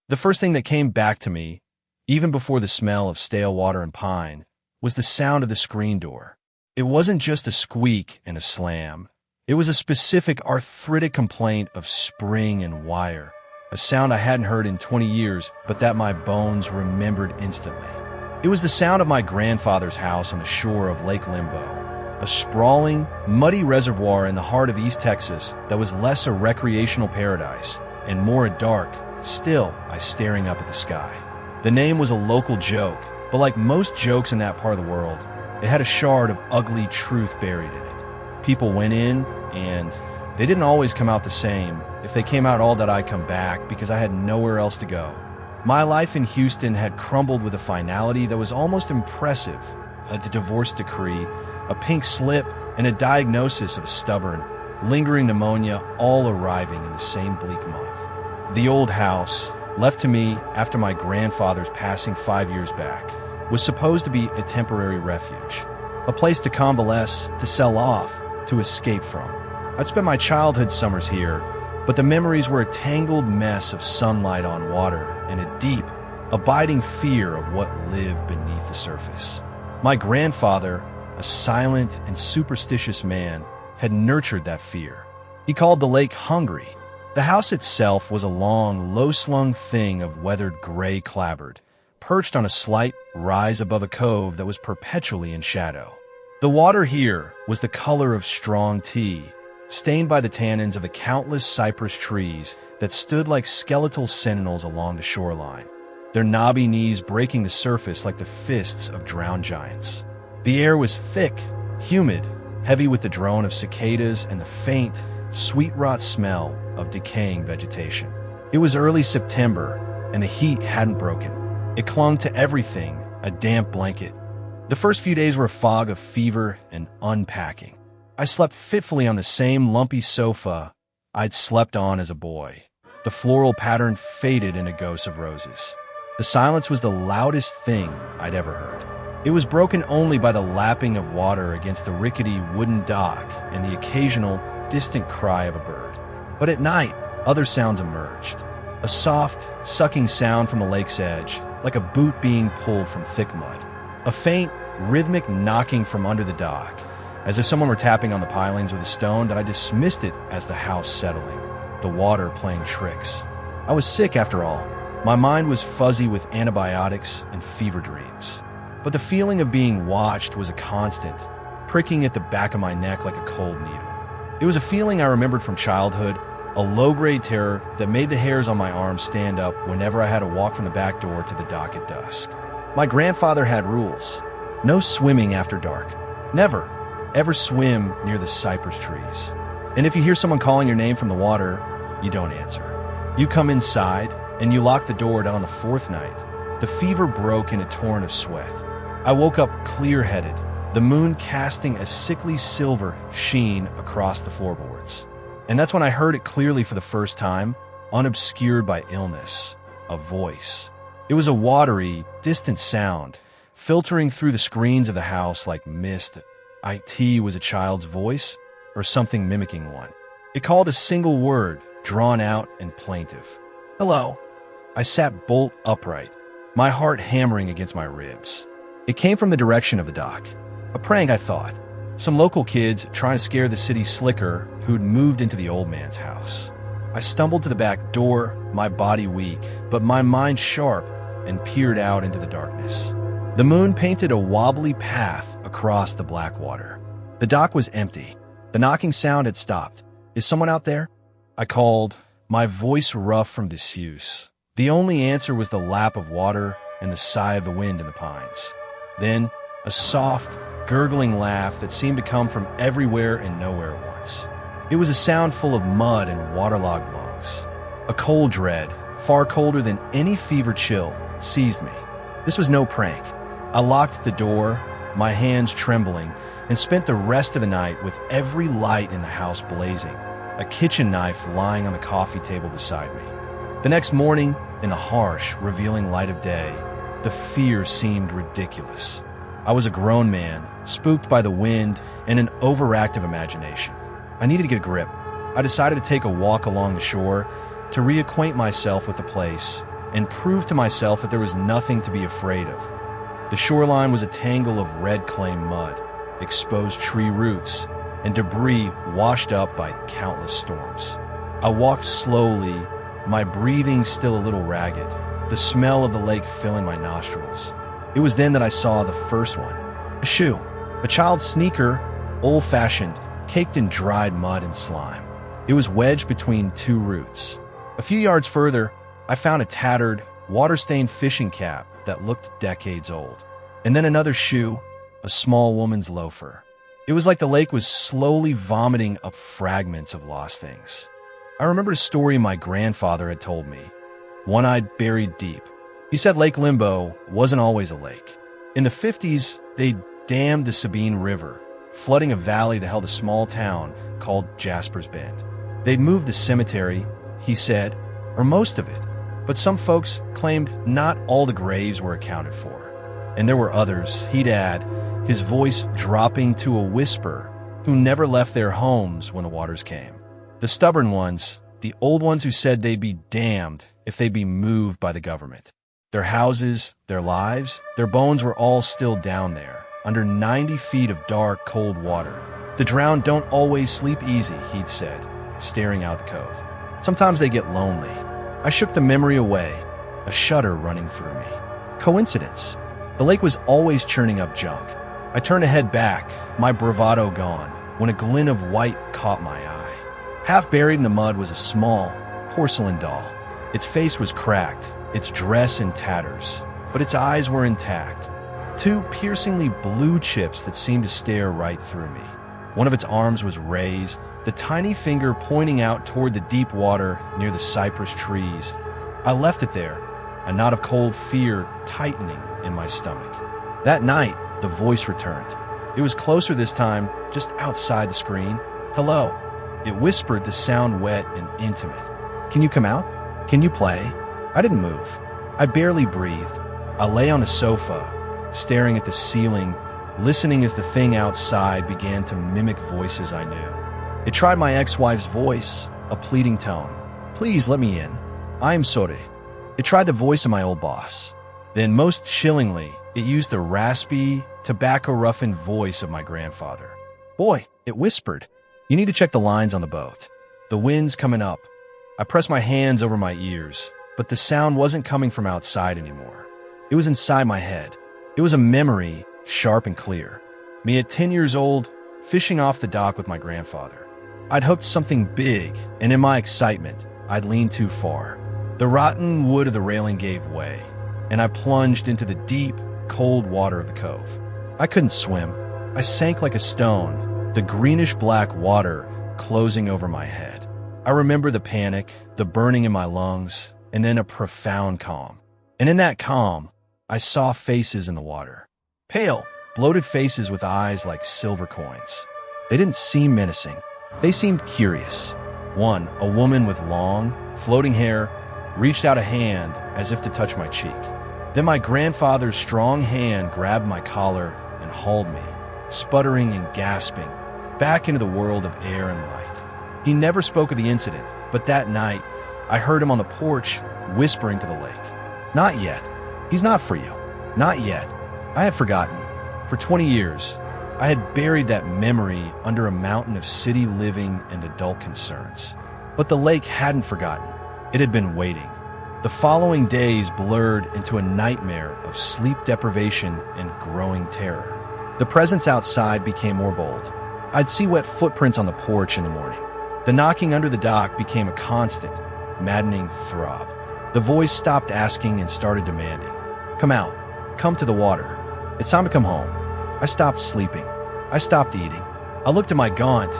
The first thing that came back to me, even before the smell of stale water and pine, was the sound of the screen door. It wasn't just a squeak and a slam. It was a specific arthritic complaint of spring and wire, a sound I hadn't heard in 20 years, but that my bones remembered instantly. It was the sound of my grandfather's house on the shore of Lake Limbo, a sprawling, muddy reservoir in the heart of East Texas that was less a recreational paradise and more a dark, still eyes staring up at the sky. The name was a local joke, but like most jokes in that part of the world, it had a shard of ugly truth buried in it. People went in, and they didn't always come out the same. If they came out all that, I'd come back because I had nowhere else to go. My life in Houston had crumbled with a finality that was almost impressive. A divorce decree, a pink slip, and a diagnosis of stubborn, lingering pneumonia all arriving in the same bleak month. The old house, left to me after my grandfather's passing 5 years back, was supposed to be a temporary refuge, a place to convalesce, to sell off, to escape from. I'd spent my childhood summers here, but the memories were a tangled mess of sunlight on water and a deep, abiding fear of what lived beneath the surface. My grandfather, a silent and superstitious man, had nurtured that fear. He called the lake hungry. The house itself was a long, low-slung thing of weathered gray clapboard, perched on a slight rise above a cove that was perpetually in shadow. The water here was the color of strong tea, stained by the tannins of the countless cypress trees that stood like skeletal sentinels along the shoreline, their knobby knees breaking the surface like the fists of drowned giants. The air was thick, humid, heavy with the drone of cicadas and the faint, sweet-rot smell of decaying vegetation. It was early September, and the heat hadn't broken. It clung to everything, a damp blanket. The first few days were a fog of fever and unpacking. I slept fitfully on the same lumpy sofa I'd slept on as a boy. The floral pattern faded into ghosts of roses. The silence was the loudest thing I'd ever heard. It was broken only by the lapping of water against the rickety wooden dock and the occasional, distant cry of a bird. But at night, other sounds emerged. A soft, sucking sound from the lake's edge, like a boot being pulled from thick mud. A faint, rhythmic knocking from under the dock, as if someone were tapping on the pilings with a stone that I dismissed it as the house settling, the water playing tricks. I was sick after all. My mind was fuzzy with antibiotics and fever dreams. But the feeling of being watched was a constant, pricking at the back of my neck like a cold needle. It was a feeling I remembered from childhood, a low-grade terror that made the hairs on my arms stand up whenever I had to walk from the back door to the dock at dusk. My grandfather had rules. No swimming after dark. Never, ever swim near the cypress trees. And if you hear someone calling your name from the water, you don't answer. You come inside, and you lock the door down on the fourth night. The fever broke in a torrent of sweat. I woke up clear-headed, the moon casting a sickly silver sheen across the floorboards. And that's when I heard it clearly for the first time, unobscured by illness, a voice. It was a watery, distant sound, filtering through the screens of the house like mist. IT was a child's voice, or something mimicking one. It called a single word, drawn out and plaintive. Hello. I sat bolt upright, my heart hammering against my ribs. It came from the direction of the dock. A prank, I thought. Some local kids trying to scare the city slicker who'd moved into the old man's house. I stumbled to the back door, my body weak, but my mind sharp, and peered out into the darkness. The moon painted a wobbly path across the black water. The dock was empty. The knocking sound had stopped. Is someone out there? I called, my voice rough from disuse. The only answer was the lap of water and the sigh of the wind in the pines. Then, a soft, gurgling laugh that seemed to come from everywhere and nowhere at once. It was a sound full of mud and waterlogged lungs. A cold dread, far colder than any fever chill, seized me. This was no prank. I locked the door, my hands trembling, and spent the rest of the night with every light in the house blazing, a kitchen knife lying on the coffee table beside me. The next morning, in the harsh, revealing light of day, the fear seemed ridiculous. I was a grown man, spooked by the wind and an overactive imagination. I needed to get a grip. I decided to take a walk along the shore to reacquaint myself with the place and proved to myself that there was nothing to be afraid of. The shoreline was a tangle of red clay mud, exposed tree roots, and debris washed up by countless storms. I walked slowly, my breathing still a little ragged, the smell of the lake filling my nostrils. It was then that I saw the first one. A shoe. A child's sneaker, old-fashioned, caked in dried mud and slime. It was wedged between two roots. A few yards further, I found a tattered, water-stained fishing cap that looked decades old. And then another shoe, a small woman's loafer. It was like the lake was slowly vomiting up fragments of lost things. I remembered a story my grandfather had told me, one I'd buried deep. He said Lake Limbo wasn't always a lake. In the 50s, they dammed the Sabine River, flooding a valley that held a small town called Jasper's Bend. They'd moved the cemetery, he said, or most of it, but some folks claimed not all the graves were accounted for. And there were others, he'd add, his voice dropping to a whisper, who never left their homes when the waters came. The stubborn ones, the old ones who said they'd be damned if they'd be moved by the government. Their houses, their lives, their bones were all still down there, under 90 feet of dark, cold water. The drowned don't always sleep easy, he'd said, staring out the cove. Sometimes they get lonely. I shook the memory away, a shudder running through me. Coincidence. The lake was always churning up junk. I turned to head back, my bravado gone, when a glint of white caught my eye. Half buried in the mud was a small, porcelain doll. Its face was cracked, its dress in tatters, but its eyes were intact. Two piercingly blue chips that seemed to stare right through me. One of its arms was raised, the tiny finger pointing out toward the deep water near the cypress trees. I left it there, a knot of cold fear tightening in my stomach. That night, the voice returned. It was closer this time, just outside the screen. Hello. It whispered, the sound wet and intimate. Can you come out? Can you play? I didn't move. I barely breathed. I lay on a sofa, staring at the ceiling, listening as the thing outside began to mimic voices I knew. It tried my ex-wife's voice, a pleading tone. Please let me in. I am sorry. It tried the voice of my old boss. Then, most chillingly, it used the raspy, tobacco-roughened voice of my grandfather. Boy, it whispered. You need to check the lines on the boat. The wind's coming up. I pressed my hands over my ears, but the sound wasn't coming from outside anymore. It was inside my head. It was a memory, sharp and clear. Me at 10 years old, fishing off the dock with my grandfather. I'd hooked something big, and in my excitement, I'd leaned too far. The rotten wood of the railing gave way, and I plunged into the deep, cold water of the cove. I couldn't swim. I sank like a stone, the greenish-black water closing over my head. I remember the panic, the burning in my lungs, and then a profound calm. And in that calm, I saw faces in the water. Pale, bloated faces with eyes like silver coins. They didn't seem menacing. They seemed curious. One, a woman with long, floating hair, reached out a hand as if to touch my cheek. Then my grandfather's strong hand grabbed my collar and hauled me, sputtering and gasping, back into the world of air and light. He never spoke of the incident, but that night, I heard him on the porch whispering to the lake. Not yet. He's not for you. Not yet. I had forgotten. For 20 years, I had buried that memory under a mountain of city living and adult concerns. But the lake hadn't forgotten. It had been waiting. The following days blurred into a nightmare of sleep deprivation and growing terror. The presence outside became more bold. I'd see wet footprints on the porch in the morning. The knocking under the dock became a constant, maddening throb. The voice stopped asking and started demanding. Come out. Come to the water. It's time to come home. I stopped sleeping. I stopped eating. I looked at my gaunt,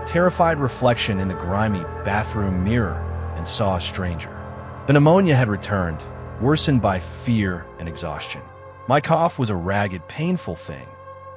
terrified reflection in the grimy bathroom mirror and saw a stranger. The pneumonia had returned, worsened by fear and exhaustion. My cough was a ragged, painful thing.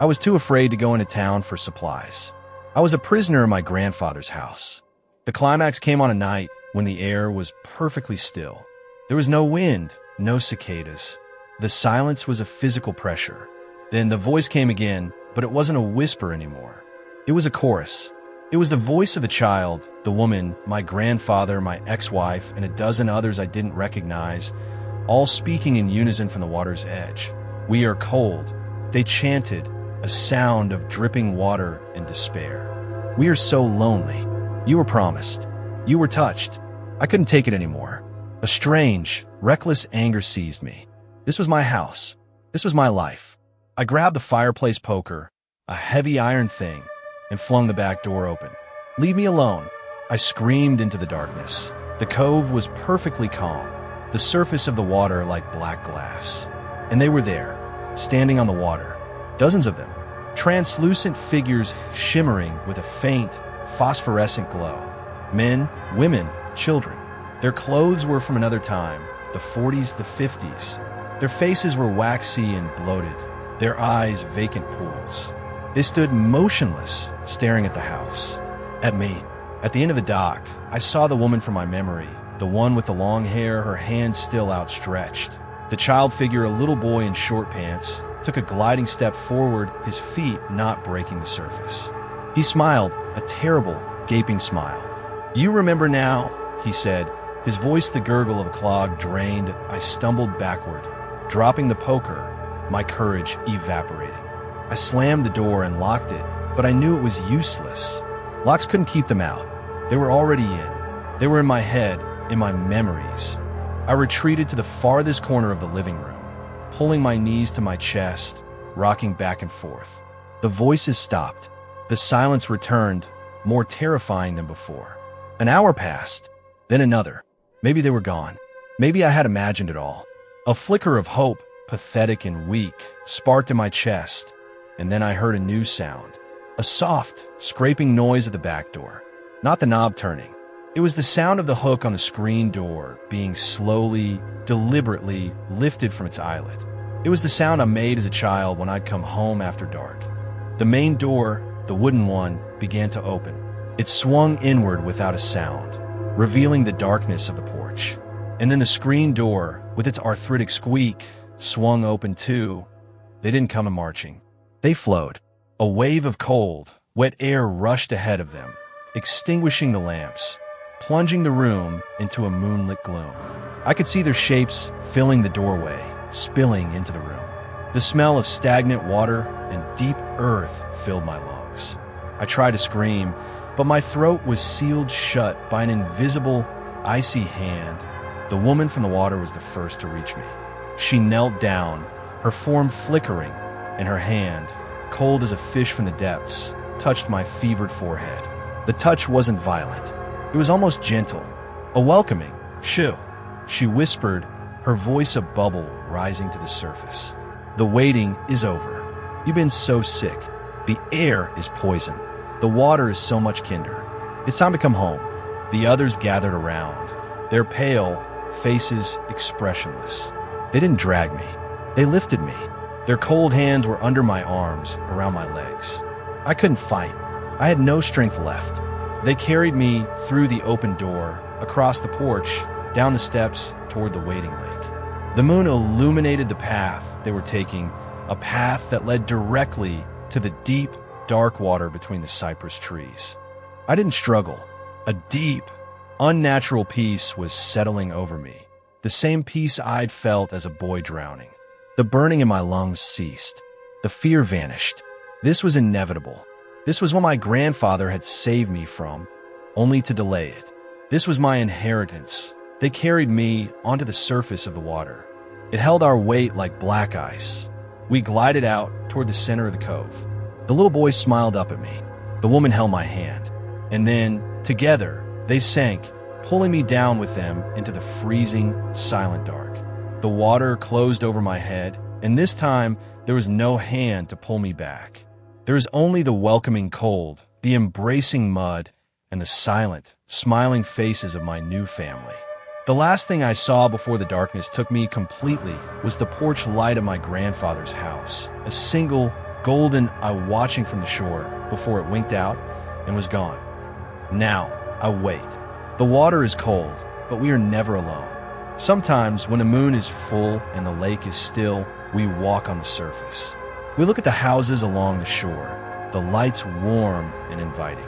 I was too afraid to go into town for supplies. I was a prisoner in my grandfather's house. The climax came on a night when the air was perfectly still. There was no wind, no cicadas. The silence was a physical pressure. Then the voice came again, but it wasn't a whisper anymore. It was a chorus. It was the voice of the child, the woman, my grandfather, my ex-wife, and a dozen others I didn't recognize, all speaking in unison from the water's edge. "We are cold," they chanted, a sound of dripping water and despair. "We are so lonely. You were promised. You were touched." I couldn't take it anymore. A strange, reckless anger seized me. This was my house. This was my life. I grabbed the fireplace poker, a heavy iron thing, and flung the back door open. "Leave me alone," I screamed into the darkness. The cove was perfectly calm, the surface of the water like black glass. And they were there, standing on the water, dozens of them, translucent figures shimmering with a faint, phosphorescent glow. Men, women, children. Their clothes were from another time, the 40s, the 50s. Their faces were waxy and bloated, their eyes vacant pools. They stood motionless, staring at the house, at me. At the end of the dock, I saw the woman from my memory, the one with the long hair, her hands still outstretched. The child figure, a little boy in short pants, took a gliding step forward, his feet not breaking the surface. He smiled, a terrible, gaping smile. "You remember now," he said, his voice the gurgle of a clog drained. I stumbled backward, dropping the poker, my courage evaporating. I slammed the door and locked it, but I knew it was useless. Locks couldn't keep them out. They were already in. They were in my head, in my memories. I retreated to the farthest corner of the living room, pulling my knees to my chest, rocking back and forth. The voices stopped. The silence returned, more terrifying than before. An hour passed, then another. Maybe they were gone. Maybe I had imagined it all. A flicker of hope, pathetic and weak, sparked in my chest, and then I heard a new sound. A soft, scraping noise at the back door. Not the knob turning. It was the sound of the hook on the screen door being slowly, deliberately lifted from its eyelet. It was the sound I made as a child when I'd come home after dark. The main door, the wooden one, began to open. It swung inward without a sound, revealing the darkness of the porch. And then the screen door, with its arthritic squeak, swung open too. They didn't come in marching. They flowed. A wave of cold, wet air rushed ahead of them, extinguishing the lamps, plunging the room into a moonlit gloom. I could see their shapes filling the doorway, spilling into the room. The smell of stagnant water and deep earth filled my lungs. I tried to scream, but my throat was sealed shut by an invisible, icy hand. The woman from the water was the first to reach me. She knelt down, her form flickering, and her hand, cold as a fish from the depths, touched my fevered forehead. The touch wasn't violent. It was almost gentle, a welcoming shoo. She whispered, her voice a bubble rising to the surface. "The waiting is over. You've been so sick. The air is poison. The water is so much kinder. It's time to come home." The others gathered around, their pale faces expressionless. They didn't drag me. They lifted me. Their cold hands were under my arms, around my legs. I couldn't fight. I had no strength left. They carried me through the open door, across the porch, down the steps, toward the waiting lake. The moon illuminated the path they were taking, a path that led directly to the deep, dark water between the cypress trees. I didn't struggle. A deep, unnatural peace was settling over me, the same peace I'd felt as a boy drowning. The burning in my lungs ceased. The fear vanished. This was inevitable. This was what my grandfather had saved me from, only to delay it. This was my inheritance. They carried me onto the surface of the water. It held our weight like black ice. We glided out toward the center of the cove. The little boy smiled up at me. The woman held my hand. And then, together, they sank, pulling me down with them into the freezing, silent dark. The water closed over my head, and this time there was no hand to pull me back. There was only the welcoming cold, the embracing mud, and the silent, smiling faces of my new family. The last thing I saw before the darkness took me completely was the porch light of my grandfather's house, a single, golden eye watching from the shore before it winked out and was gone. Now, I wait. The water is cold, but we are never alone. Sometimes, when the moon is full and the lake is still, we walk on the surface. We look at the houses along the shore, the lights warm and inviting.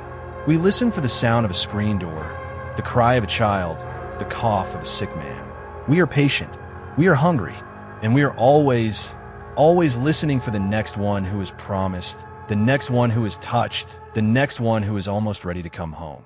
We listen for the sound of a screen door, the cry of a child, the cough of a sick man. We are patient. We are hungry, and we are always listening for the next one who is promised, the next one who is touched, the next one who is almost ready to come home.